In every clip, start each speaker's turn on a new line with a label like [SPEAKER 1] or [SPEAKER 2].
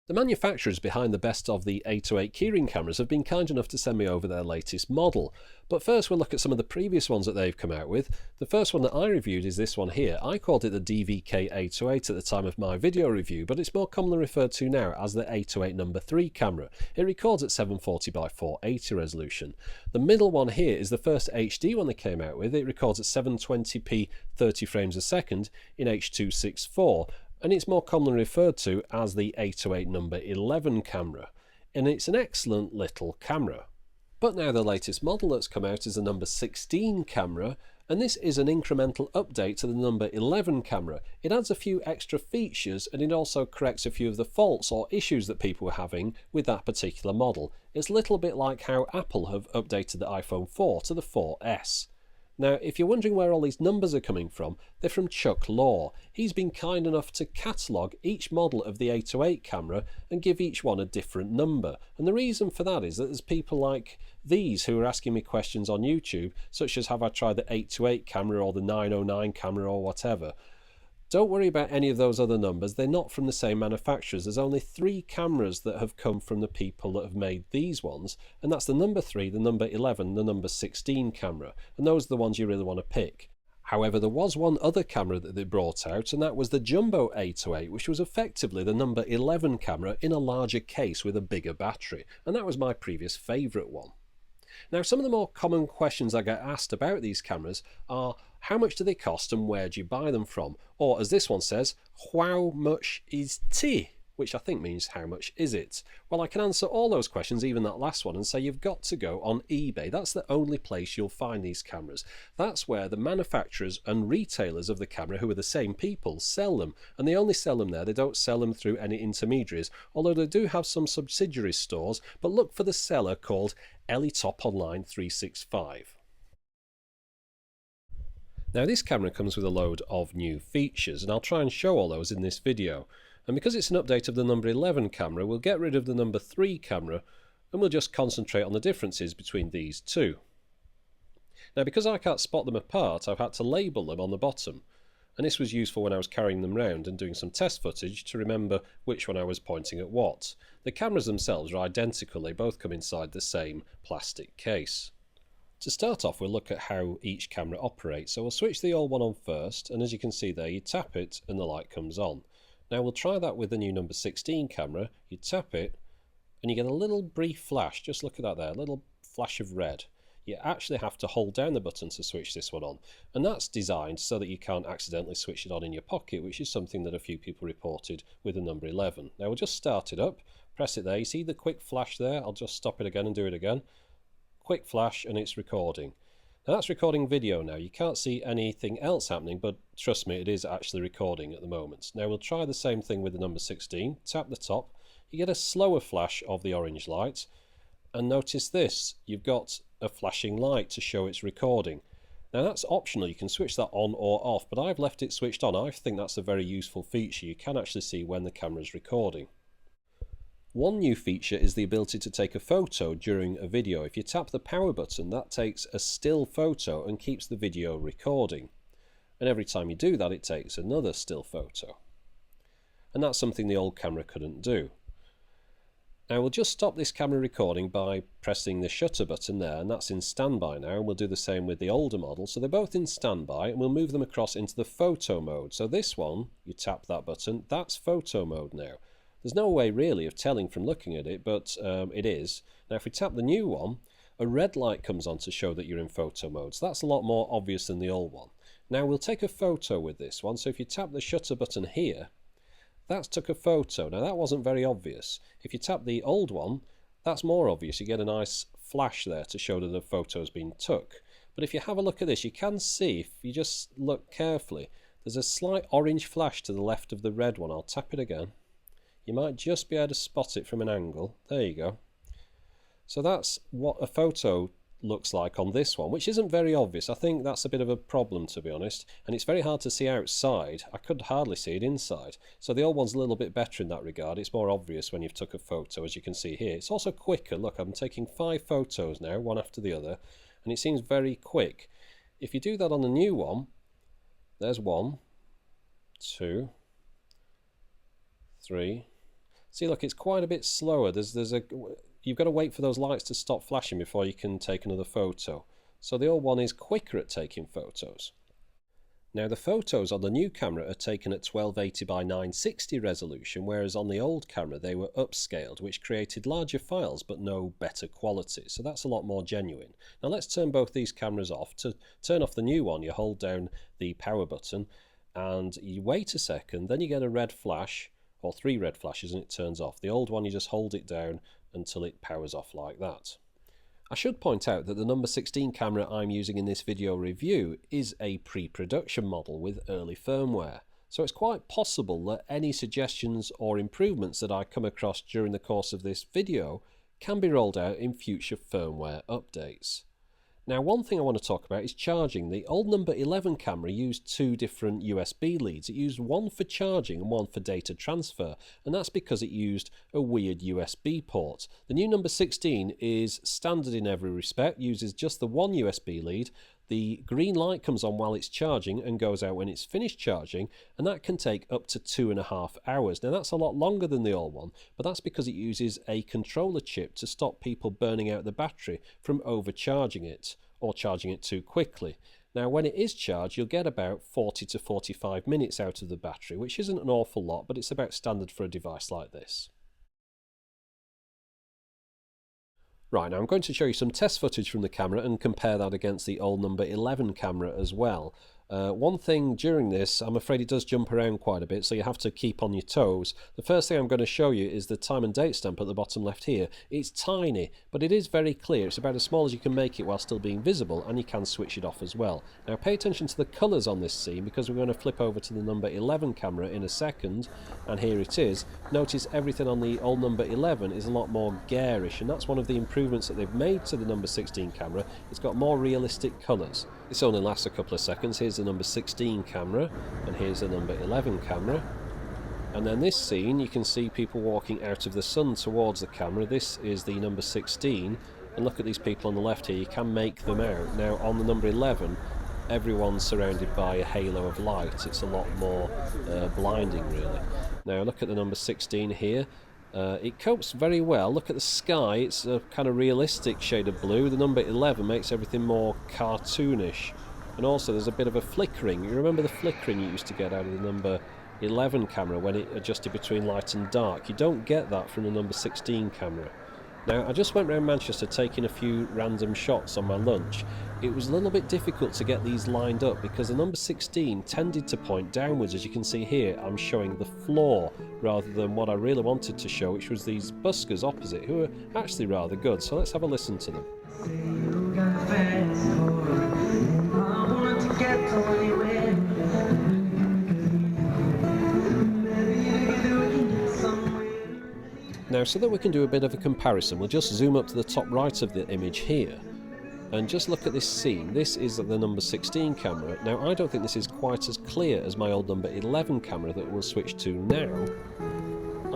[SPEAKER 1] The manufacturers behind the best of the 808 Keyring cameras have been kind enough to send me over their latest model. But first we'll look at some of the previous ones that they've come out with. The first one that I reviewed is this one here. I called it the DVK808 at the time of my video review, but it's more commonly referred to now as the 808 number 3 camera. It records at 740 by 480 resolution. The middle one here is the first HD one they came out with. It records at 720p 30 frames a second in H.264. And it's more commonly referred to as the 808 number 11 camera, and it's an excellent little camera. But now the latest model that's come out is the number 16 camera, and this is an incremental update to the number 11 camera. It adds a few extra features, and it also corrects a few of the faults or issues that people were having with that particular model. It's a little bit like how Apple have updated the iPhone 4 to the 4S. Now, if you're wondering where all these numbers are coming from, they're from Chuck Law. He's been kind enough to catalogue each model of the 808 camera and give each one a different number. And the reason for that is that there's people like these who are asking me questions on YouTube, such as have I tried the 828 camera or the 909 camera or whatever. Don't worry about any of those other numbers, they're not from the same manufacturers. There's only 3 cameras that have come from the people that have made these ones, and that's the number 3, the number 11, the number 16 camera, and those are the ones you really want to pick. However, there was one other camera that they brought out, and that was the Jumbo 808, which was effectively the number 11 camera in a larger case with a bigger battery, and that was my previous favourite one. Now, some of the more common questions I get asked about these cameras are, how much do they cost and where do you buy them from? Or as this one says, how much is tea? Which I think means how much is it? Well, I can answer all those questions, even that last one, and say you've got to go on eBay. That's the only place you'll find these cameras. That's where the manufacturers and retailers of the camera, who are the same people, sell them. And they only sell them there. They don't sell them through any intermediaries, although they do have some subsidiary stores. But look for the seller called Elitop Online 365. Now, this camera comes with a load of new features, and I'll try and show all those in this video. And because it's an update of the number 11 camera, we'll get rid of the number 3 camera and we'll just concentrate on the differences between these two. Now, because I can't spot them apart, I've had to label them on the bottom, and this was useful when I was carrying them around and doing some test footage to remember which one I was pointing at what. The cameras themselves are identical, they both come inside the same plastic case. To start off, we'll look at how each camera operates. So we'll switch the old one on first, and as you can see there, you tap it and the light comes on. Now we'll try that with the new number 16 camera. You tap it and you get a little brief flash. Just look at that there, a little flash of red. You actually have to hold down the button to switch this one on, and that's designed so that you can't accidentally switch it on in your pocket, which is something that a few people reported with the number 11. Now we'll just start it up, press it there. You see the quick flash there? I'll just stop it again and do it again. Quick flash and it's recording. Now that's recording video now. You can't see anything else happening, but trust me, it is actually recording at the moment. Now we'll try the same thing with the number 16. Tap the top. You get a slower flash of the orange light. And notice this. You've got a flashing light to show it's recording. Now that's optional. You can switch that on or off, but I've left it switched on. I think that's a very useful feature. You can actually see when the camera is recording. One new feature is the ability to take a photo during a video. If you tap the power button, that takes a still photo and keeps the video recording. And every time you do that, it takes another still photo. And that's something the old camera couldn't do. Now we'll just stop this camera recording by pressing the shutter button there, and that's in standby now, and we'll do the same with the older model. So they're both in standby, and we'll move them across into the photo mode. So this one, you tap that button, that's photo mode now. There's no way really of telling from looking at it, but it is. Now if we tap the new one, a red light comes on to show that you're in photo mode, so that's a lot more obvious than the old one. Now we'll take a photo with this one, so if you tap the shutter button here, that took a photo. Now that wasn't very obvious. If you tap the old one, that's more obvious. You get a nice flash there to show that the photo's been took. But if you have a look at this, you can see, if you just look carefully, there's a slight orange flash to the left of the red one. I'll tap it again. You might just be able to spot it from an angle. There you go. So that's what a photo looks like on this one, which isn't very obvious. I think that's a bit of a problem, to be honest, and it's very hard to see outside. I could hardly see it inside. So the old one's a little bit better in that regard. It's more obvious when you've took a photo, as you can see here. It's also quicker. Look, I'm taking 5 photos now, one after the other, and it seems very quick. If you do that on the new one, there's 1, 2, 3, See, look, it's quite a bit slower. You've got to wait for those lights to stop flashing before you can take another photo. So the old one is quicker at taking photos. Now the photos on the new camera are taken at 1280 by 960 resolution, whereas on the old camera they were upscaled, which created larger files but no better quality. So that's a lot more genuine. Now let's turn both these cameras off. To turn off the new one, you hold down the power button and you wait a second, then you get a red flash, or 3 red flashes, and it turns off. The old one, you just hold it down until it powers off like that. I should point out that the number 16 camera I'm using in this video review is a pre-production model with early firmware, so it's quite possible that any suggestions or improvements that I come across during the course of this video can be rolled out in future firmware updates. Now, one thing I want to talk about is charging. The old number 11 camera used 2 different USB leads. It used one for charging and one for data transfer, and that's because it used a weird USB port. The new number 16 is standard in every respect, uses just the one USB lead. The green light comes on while it's charging and goes out when it's finished charging, and that can take up to 2.5 hours. Now that's a lot longer than the old one, but that's because it uses a controller chip to stop people burning out the battery from overcharging it or charging it too quickly. Now when it is charged, you'll get about 40 to 45 minutes out of the battery, which isn't an awful lot, but it's about standard for a device like this. Right, now I'm going to show you some test footage from the camera and compare that against the old number 11 camera as well. One thing during this, I'm afraid it does jump around quite a bit, so you have to keep on your toes. The first thing I'm going to show you is the time and date stamp at the bottom left here. It's tiny, but it is very clear. It's about as small as you can make it while still being visible, and you can switch it off as well. Now pay attention to the colours on this scene, because we're going to flip over to the number 11 camera in a second, and here it is. Notice everything on the old number 11 is a lot more garish, and that's one of the improvements that they've made to the number 16 camera. It's got more realistic colours. This only lasts a couple of seconds. Here's the number 16 camera, and here's the number 11 camera. And then this scene, you can see people walking out of the sun towards the camera. This is the number 16, and look at these people on the left here. You can make them out. Now on the number 11, everyone's surrounded by a halo of light. It's a lot more blinding, really. Now look at the number 16 here. It copes very well. Look at the sky, it's a kind of realistic shade of blue. The number 11 makes everything more cartoonish, and also there's a bit of a flickering. You remember the flickering you used to get out of the number 11 camera when it adjusted between light and dark? You don't get that from the number 16 camera. Now, I just went around Manchester taking a few random shots on my lunch. It was a little bit difficult to get these lined up because the number 16 tended to point downwards. As you can see here, I'm showing the floor rather than what I really wanted to show, which was these buskers opposite, who are actually rather good. So let's have a listen to them. Now, so that we can do a bit of a comparison, we'll just zoom up to the top right of the image here and just look at this scene. This is the number 16 camera. Now, I don't think this is quite as clear as my old number 11 camera that we'll switch to now.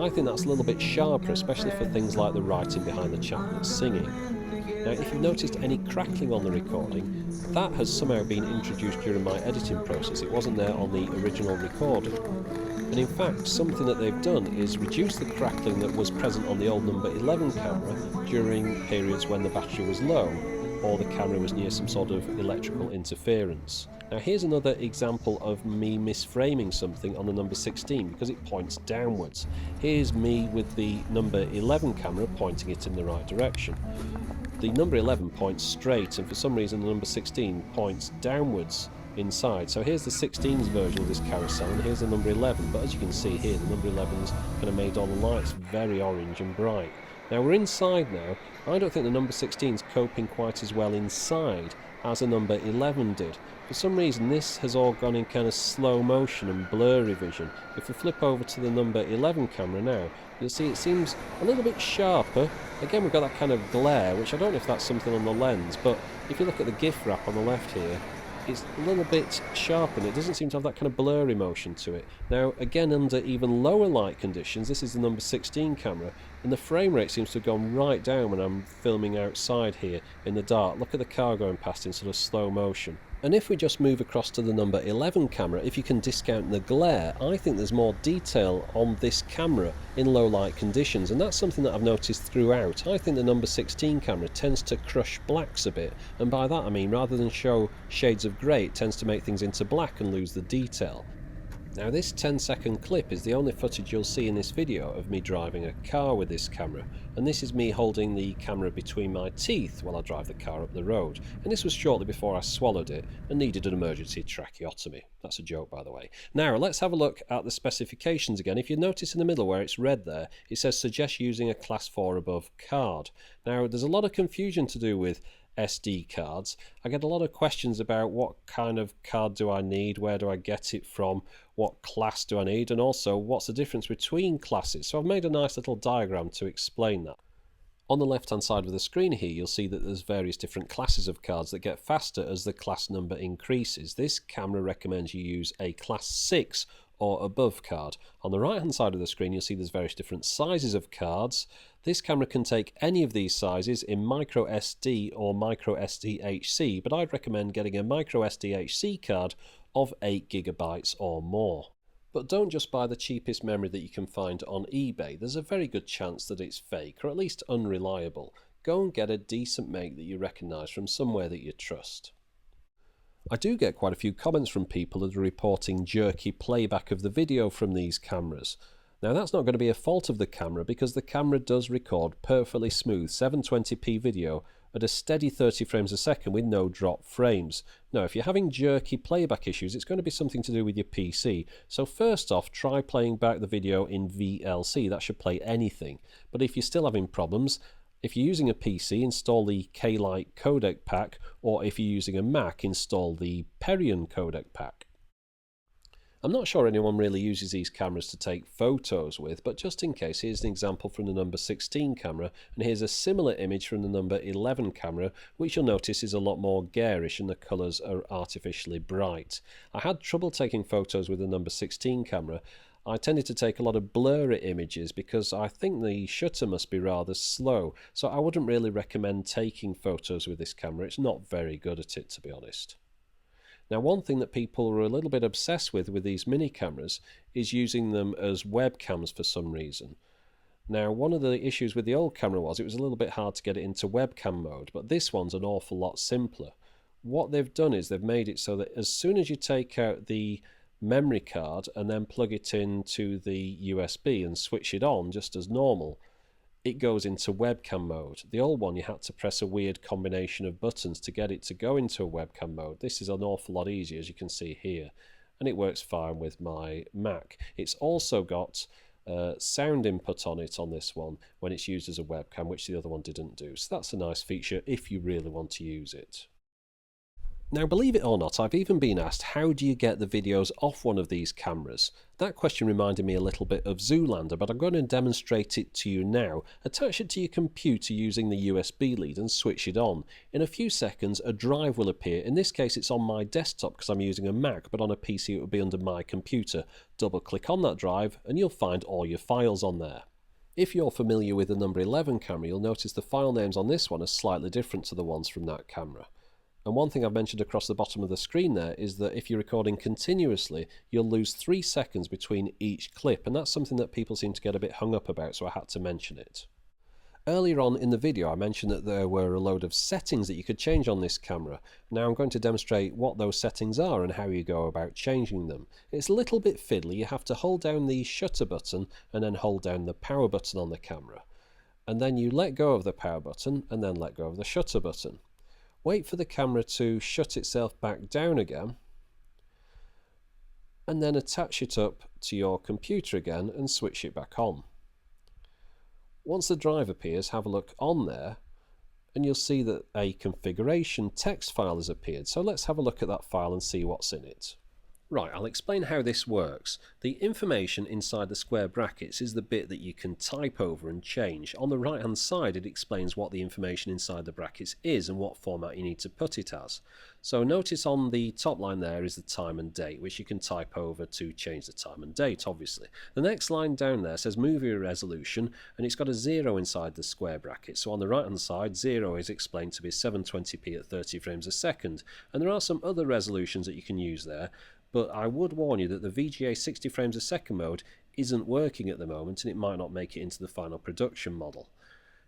[SPEAKER 1] I think that's a little bit sharper, especially for things like the writing behind the chap that's singing. Now, if you've noticed any crackling on the recording, that has somehow been introduced during my editing process. It wasn't there on the original recording. And in fact, something that they've done is reduce the crackling that was present on the old number 11 camera during periods when the battery was low or the camera was near some sort of electrical interference. Now here's another example of me misframing something on the number 16 because it points downwards. Here's me with the number 11 camera pointing it in the right direction. The number 11 points straight, and for some reason the number 16 points downwards inside. So here's the 16's version of this carousel, and here's the number 11, but as you can see here, the number 11's kind of made all the lights very orange and bright. Now we're inside now. I don't think the number 16's coping quite as well inside as the number 11 did. For some reason this has all gone in kind of slow motion and blurry vision. If we flip over to the number 11 camera now, you'll see it seems a little bit sharper. Again, we've got that kind of glare, which I don't know if that's something on the lens, but if you look at the GIF wrap on the left here, it's a little bit sharp and it doesn't seem to have that kind of blurry motion to it. Now again, under even lower light conditions, this is the number 16 camera, and the frame rate seems to have gone right down when I'm filming outside here in the dark. Look at the car going past in sort of slow motion. And if we just move across to the number 11 camera, if you can discount the glare, I think there's more detail on this camera in low light conditions, and that's something that I've noticed throughout. I think the number 16 camera tends to crush blacks a bit, and by that I mean rather than show shades of grey, it tends to make things into black and lose the detail. Now this 10-second clip is the only footage you'll see in this video of me driving a car with this camera, and this is me holding the camera between my teeth while I drive the car up the road, and this was shortly before I swallowed it and needed an emergency tracheotomy. That's a joke, by the way. Now let's have a look at the specifications again. If you notice in the middle where it's red there, it says suggest using a class 4 above card. Now there's a lot of confusion to do with SD cards. I get a lot of questions about what kind of card do I need, where do I get it from, what class do I need, and also what's the difference between classes. So I've made a nice little diagram to explain that. On the left hand side of the screen here you'll see that there's various different classes of cards that get faster as the class number increases. This camera recommends you use a class 6 or above card. On the right hand side of the screen you'll see there's various different sizes of cards. This camera can take any of these sizes in micro SD or micro SDHC, but I'd recommend getting a micro SDHC card of 8 GB or more. But don't just buy the cheapest memory that you can find on eBay. There's a very good chance that it's fake or at least unreliable. Go and get a decent make that you recognise from somewhere that you trust. I do get quite a few comments from people that are reporting jerky playback of the video from these cameras. Now that's not going to be a fault of the camera because the camera does record perfectly smooth 720p video at a steady 30 frames a second with no drop frames. Now if you're having jerky playback issues, it's going to be something to do with your PC. So first off, try playing back the video in VLC. That should play anything. But if you're still having problems, if you're using a PC, install the K-Lite codec pack, or if you're using a Mac, install the Perion codec pack. I'm not sure anyone really uses these cameras to take photos with, but just in case, here's an example from the number 16 camera, and here's a similar image from the number 11 camera, which you'll notice is a lot more garish and the colours are artificially bright. I had trouble taking photos with the number 16 camera. I tended to take a lot of blurry images because I think the shutter must be rather slow, so I wouldn't really recommend taking photos with this camera. It's not very good at it, to be honest. Now one thing that people are a little bit obsessed with these mini cameras is using them as webcams for some reason. Now one of the issues with the old camera was it was a little bit hard to get it into webcam mode, but this one's an awful lot simpler. What they've done is they've made it so that as soon as you take out the memory card and then plug it into the USB and switch it on just as normal, it goes into webcam mode. The old one you had to press a weird combination of buttons to get it to go into a webcam mode. This is an awful lot easier, as you can see here, and it works fine with my Mac. It's also got sound input on it on this one when it's used as a webcam, which the other one didn't do. So that's a nice feature if you really want to use it. Now believe it or not, I've even been asked how do you get the videos off one of these cameras? That question reminded me a little bit of Zoolander, but I'm going to demonstrate it to you now. Attach it to your computer using the USB lead and switch it on. In a few seconds a drive will appear. In this case it's on my desktop because I'm using a Mac, but on a PC it would be under my computer. Double click on that drive and you'll find all your files on there. If you're familiar with the number 11 camera, you'll notice the file names on this one are slightly different to the ones from that camera. And one thing I've mentioned across the bottom of the screen there is that if you're recording continuously, you'll lose 3 seconds between each clip, and that's something that people seem to get a bit hung up about, so I had to mention it. Earlier on in the video I mentioned that there were a load of settings that you could change on this camera. Now I'm going to demonstrate what those settings are and how you go about changing them. It's a little bit fiddly. You have to hold down the shutter button and then hold down the power button on the camera. And then you let go of the power button and then let go of the shutter button. Wait for the camera to shut itself back down again, and then attach it up to your computer again and switch it back on. Once the drive appears, have a look on there and you'll see that a configuration text file has appeared. So let's have a look at that file and see what's in it. Right, I'll explain how this works. The information inside the square brackets is the bit that you can type over and change. On the right hand side it explains what the information inside the brackets is and what format you need to put it as. So notice on the top line there is the time and date, which you can type over to change the time and date, obviously. The next line down there says movie resolution, and it's got a 0 inside the square bracket. So on the right hand side, 0 is explained to be 720p at 30 frames a second, and there are some other resolutions that you can use there. But I would warn you that the VGA 60 frames a second mode isn't working at the moment, and it might not make it into the final production model.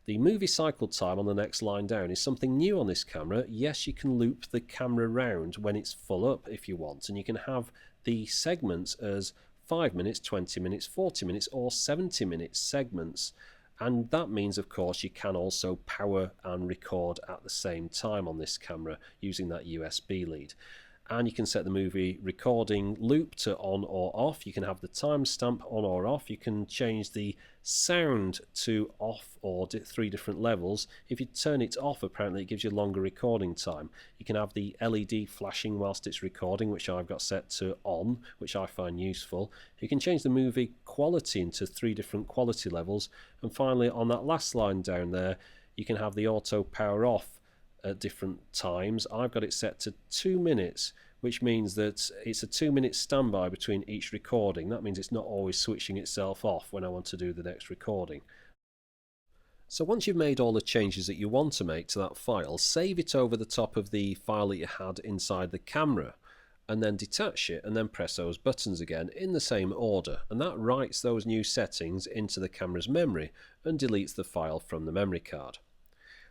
[SPEAKER 1] The movie cycle time on the next line down is something new on this camera. Yes, you can loop the camera round when it's full up if you want, and you can have the segments as 5 minutes, 20 minutes, 40 minutes or 70 minute segments. And that means, of course, you can also power and record at the same time on this camera using that USB lead. And you can set the movie recording loop to on or off. You can have the timestamp on or off. You can change the sound to off or 3 different levels. If you turn it off, apparently it gives you longer recording time. You can have the LED flashing whilst it's recording, which I've got set to on, which I find useful. You can change the movie quality into 3 different quality levels. And finally, on that last line down there, you can have the auto power off at different times. I've got it set to 2 minutes, which means that it's a 2-minute standby between each recording. That means it's not always switching itself off when I want to do the next recording. So once you've made all the changes that you want to make to that file, save it over the top of the file that you had inside the camera, and then detach it and then press those buttons again in the same order, and that writes those new settings into the camera's memory and deletes the file from the memory card.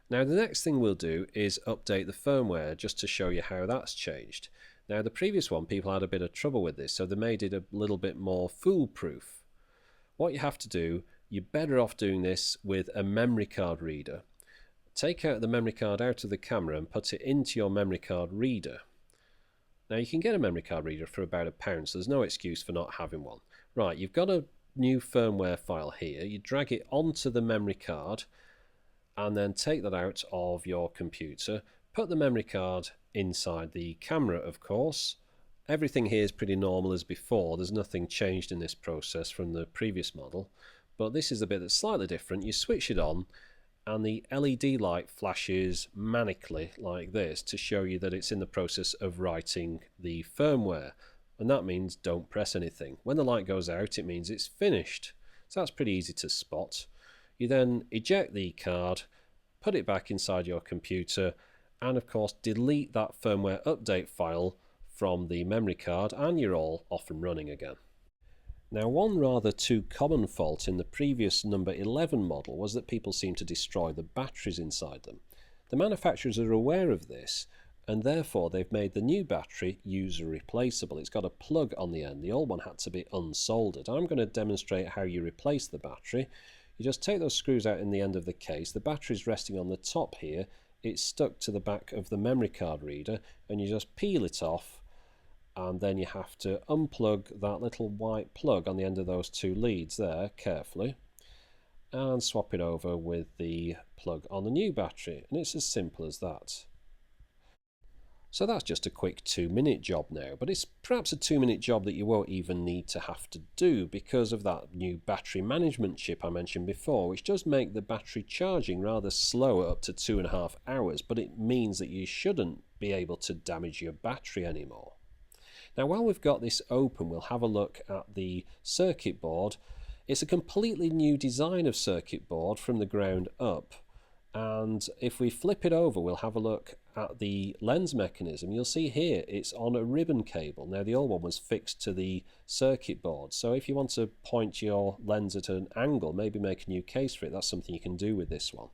[SPEAKER 1] Now the next thing we'll do is update the firmware just to show you how that's changed. Now the previous one, people had a bit of trouble with this, so they made it a little bit more foolproof. What you have to do, you're better off doing this with a memory card reader. Take out the memory card out of the camera and put it into your memory card reader. Now you can get a memory card reader for about £1, so there's no excuse for not having one. Right, you've got a new firmware file here. You drag it onto the memory card and then take that out of your computer, put the memory card inside the camera, of course. Everything here is pretty normal as before. There's nothing changed in this process from the previous model, but this is the bit that's slightly different. You switch it on and the LED light flashes manically like this to show you that it's in the process of writing the firmware, and that means don't press anything. When the light goes out, it means it's finished. So that's pretty easy to spot. You then eject the card, put it back inside your computer, and of course delete that firmware update file from the memory card, and you're all off and running again. Now one rather too common fault in the previous number 11 model was that people seemed to destroy the batteries inside them. The manufacturers are aware of this, and therefore they've made the new battery user replaceable. It's got a plug on the end. The old one had to be unsoldered. I'm going to demonstrate how you replace the battery. You just take those screws out in the end of the case. The battery's resting on the top here. It's stuck to the back of the memory card reader, and you just peel it off, and then you have to unplug that little white plug on the end of those 2 leads there carefully and swap it over with the plug on the new battery, and it's as simple as that. So that's just a quick 2-minute job now, but it's perhaps a 2-minute job that you won't even need to have to do because of that new battery management chip I mentioned before, which does make the battery charging rather slow at up to 2.5 hours, but it means that you shouldn't be able to damage your battery anymore. Now while we've got this open, we'll have a look at the circuit board. It's a completely new design of circuit board from the ground up. And if we flip it over, we'll have a look at the lens mechanism. You'll see here it's on a ribbon cable. Now the old one was fixed to the circuit board, so if you want to point your lens at an angle, maybe make a new case for it, that's something you can do with this one.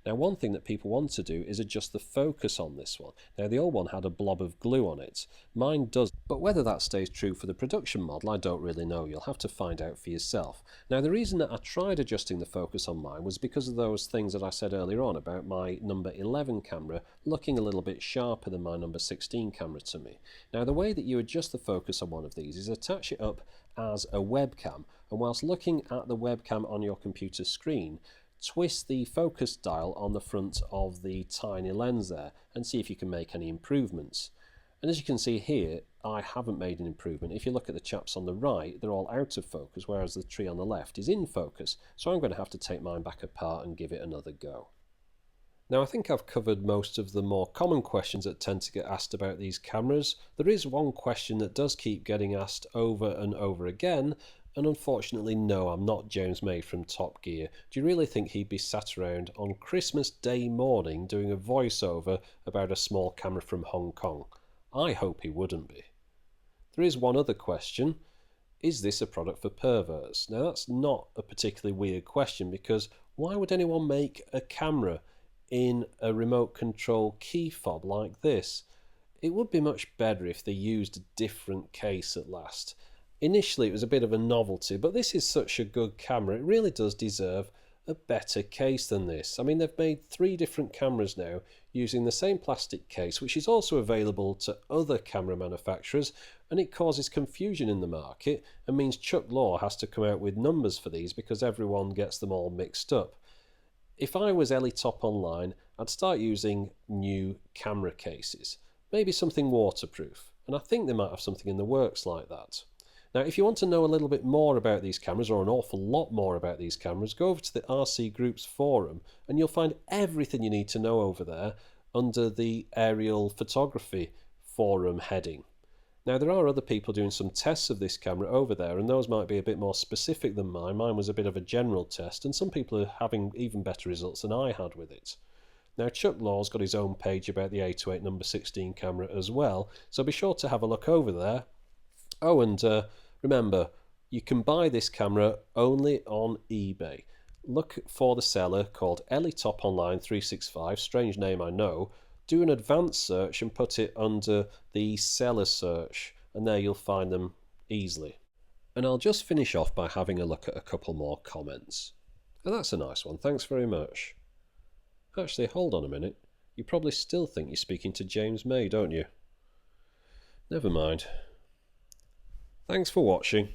[SPEAKER 1] Now one thing that people want to do is adjust the focus on this one. Now the old one had a blob of glue on it. Mine does, but whether that stays true for the production model I don't really know. You'll have to find out for yourself. Now the reason that I tried adjusting the focus on mine was because of those things that I said earlier on about my number 11 camera looking a little bit sharper than my number 16 camera to me. Now the way that you adjust the focus on one of these is attach it up as a webcam, and whilst looking at the webcam on your computer screen, twist the focus dial on the front of the tiny lens there and see if you can make any improvements. And as you can see here, I haven't made an improvement. If you look at the chaps on the right, they're all out of focus, whereas the tree on the left is in focus. So I'm going to have to take mine back apart and give it another go. Now I think I've covered most of the more common questions that tend to get asked about these cameras. There is one question that does keep getting asked over and over again, and unfortunately no, I'm not James May from Top Gear. Do you really think he'd be sat around on Christmas Day morning doing a voiceover about a small camera from Hong Kong? I hope he wouldn't be. There is one other question. Is this a product for perverts? Now that's not a particularly weird question, because why would anyone make a camera in a remote control key fob like this? It would be much better if they used a different case at last. Initially it was a bit of a novelty, but this is such a good camera, it really does deserve a better case than this. I mean, they've made 3 different cameras now using the same plastic case, which is also available to other camera manufacturers, and it causes confusion in the market and means Chuck Law has to come out with numbers for these because everyone gets them all mixed up. If I was Ellie Top Online, I'd start using new camera cases, maybe something waterproof, and I think they might have something in the works like that. Now, if you want to know a little bit more about these cameras, or an awful lot more about these cameras, go over to the RC Group's forum and you'll find everything you need to know over there under the aerial photography forum heading. Now, there are other people doing some tests of this camera over there, and those might be a bit more specific than mine. Mine was a bit of a general test, and some people are having even better results than I had with it. Now, Chuck Law's got his own page about the A28 number 16 camera as well, so be sure to have a look over there. Oh, and remember, you can buy this camera only on eBay. Look for the seller called Ellie Top Online 365, strange name I know. Do an advanced search and put it under the seller search, and there you'll find them easily. And I'll just finish off by having a look at a couple more comments. Oh, that's a nice one, thanks very much. Actually, hold on a minute. You probably still think you're speaking to James May, don't you? Never mind. Thanks for watching.